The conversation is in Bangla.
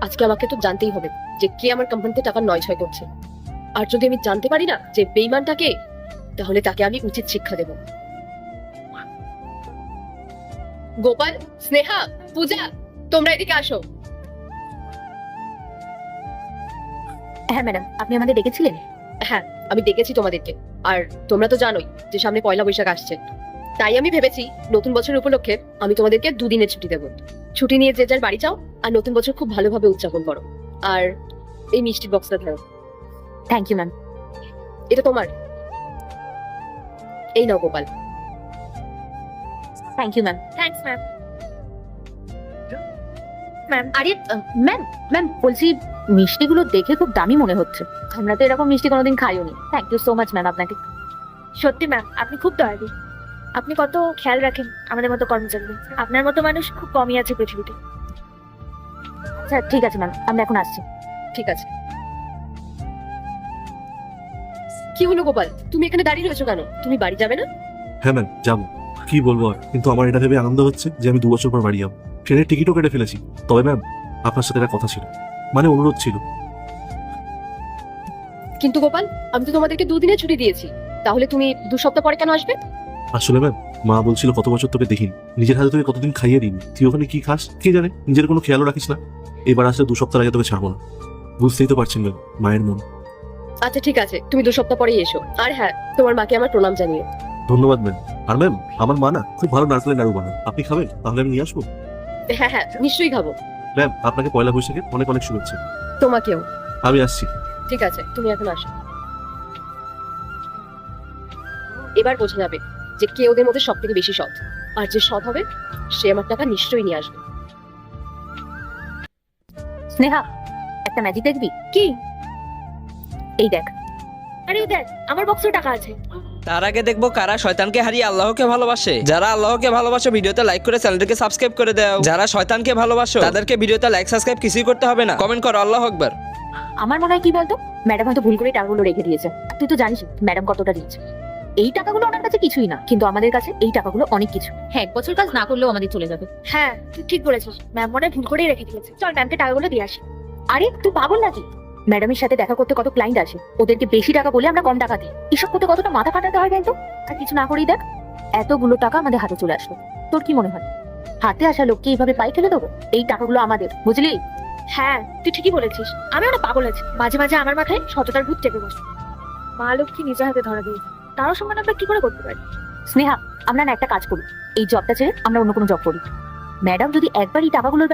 আজকে আমাকে তো জানতেই হবে যে কে আমার কোম্পানিতে টাকা নয় ছয় করছে। আর যদি আমি জানতে পারি না যে বেইমানটা কে, তাহলে তাকে আমি উচিত শিক্ষা দেব। গোপাল, স্নেহা, পূজা, তোমরা এদিকে আসো। হ্যাঁ ম্যাডাম, আপনি আমাদের ডেকেছিলেন? হ্যাঁ, আমি ডেকেছি তোমাদেরকে। আর তোমরা তো জানোই যে সামনে পয়লা বৈশাখ আসছে, তাই আমি ভেবেছি নতুন বছর উপলক্ষে আমি তোমাদেরকে 2 দিনের ছুটি দেবো। ছুটি নিয়ে যে যার বাড়ি যাও, আর নতুন বছর খুব ভালোভাবে উদযাপন করো। আর এই মিষ্টির বক্সটা ধরো। Thank you ma'am. এটা তোমার। এই নাও Gopal. Thank you ma'am. Thanks ma'am. আরে ম্যাম, ম্যাম বলছি মিষ্টিগুলো দেখে খুব দামি মনে হচ্ছে। আমরা তো এরকম মিষ্টি কোনোদিন খাইও নি। Thank you so much ma'am আপনাকে। সত্যি ম্যাম, আপনি খুব দয়ালু। আপনি কত খেয়াল রাখেন আমাদের মতো কর্মচারীদের। আপনার মতো মানুষ খুব কমই আছে পৃথিবীতে। আচ্ছা ঠিক আছে ম্যাম, আমরা এখন আসছি। ঠিক আছে। কি হলো গোপাল, তুমি এখানে দাঁড়িয়ে রয়েছো কেন? তুমি বাড়ি যাবে না? হ্যাঁ ম্যাম যাবো, কি বলবো আর, কিন্তু আমার এটা ভেবে আনন্দ হচ্ছে যে আমি 2 বছর পর বাড়ি যাবো। ট্রেনের টিকিটও কেটে ফেলেছি। তবে ম্যাম আপনার সাথে একটা কথা ছিল, মানে অনুরোধ ছিল। কিন্তু গোপাল, আমি তো তোমাদেরকে 2 দিনের ছুটি দিয়েছি, তাহলে তুমি 2 সপ্তাহ পরে কেন আসবে? আসলে ম্যাম মা বলছিল কত বছর তোকে দেখিনি, নিজের হাতে তোকে কতদিন খাইয়ে দিন, তুই ওখানে কি খাস কে জানে, নিজের কোনো খেয়ালও রাখিস না। এবার আসলে 2 সপ্তাহ আগে তোকে ছাড়বো না। বুঝতেই তো পারছেন ম্যাম, মায়ের মন। আচ্ছা ঠিক আছে, তুমি 2 সপ্তাহ পরেই এসো। আর হ্যাঁ, তোমার মাকে আমার প্রণাম জানিও। ধন্যবাদ ম্যাম। আর ম্যাম আমার মা না খুব ভালো নারকেলের নাড়ু বানায়, আপনি খাবেন? তাহলে আমি নিয়ে আসবো। হ্যাঁ হ্যাঁ, নিশ্চয়ই খাবো। ম্যাম আপনাকে পয়লা বৈশাখের অনেক অনেক শুভেচ্ছা। তোমাকেও। আমি আসছি। ঠিক আছে, তুমি এখন আসো। এবার বোঝা যাবে যে কে ওদের মধ্যে সব থেকে বেশি সৎ। আর যে সৎ হবে সে আমার টাকা নিশ্চয়ই নিয়ে আসবে। স্নেহা, একটা ম্যাজিক দেখবি? কি? এই দেখ। আরে দেখ, আমার বক্সে টাকা আছে। তার আগে দেখবো কারা শয়তানকে হারিয়ে আল্লাহকে ভালোবাসে। যারা আল্লাহকে ভালোবাসে ভিডিওতে লাইক করে চ্যানেলটিকে সাবস্ক্রাইব করে দাও। যারা শয়তানকে ভালোবাসো তাদেরকে ভিডিওতে লাইক সাবস্ক্রাইব কিছুই করতে হবে না, কমেন্ট করো আল্লাহু আকবার। আমার মনে হয় কি বলতো, ম্যাডাম হয়তো ভুল করে টাকাগুলো রেখে দিয়েছে। আর তুই তো জানিস ম্যাডাম কতটা দিচ্ছে। এই টাকাগুলো ওনার কাছে কিছুই না, কিন্তু আমাদের কাছে এই টাকাগুলো অনেক কিছু। হ্যাঁ, 1 বছর কাজ না করলেও আমাদের চলে যাবে। হ্যাঁ, তুই ঠিক বলেছিস। ম্যাম মনে হয় ভুল করেই রেখে দিয়েছে। চল ম্যামকে টাকাগুলো দিয়ে আসি। আরে তুই পাগল নাকি? ম্যাডামের সাথে দেখা করতে কত ক্লায়েন্ট আসে, ওদেরকে বেশি টাকা বলে আমরা কম টাকা দিই। এসব করতে কতটা মাথা ফাটাতে হয় বলতো। আর কিছু না করেই দেখ এতগুলো টাকা আমাদের হাতে চলে আসলো। তোর কি মনে হয় হাতে আসা লোককে এইভাবে পাই ফেলে দেবো? এই টাকাগুলো আমাদের, বুঝলি? হ্যাঁ, তুই ঠিকই বলেছিস। আমি অনেক পাগল আছি। মাঝে মাঝে আমার মাথায় সততার ভূত চেপে বসে। মা লক্ষ্মী নিজের হাতে ধরা দিয়ে তারও সমান আমরা কি করে করতে পারি? স্নেহা, আমরা না একটা কাজ করি, এই জবটা ছেড়ে আমরা অন্য কোনো জব করি। ম্যাডাম যদি একবার এই টাকাগুলোর ব্যাপারে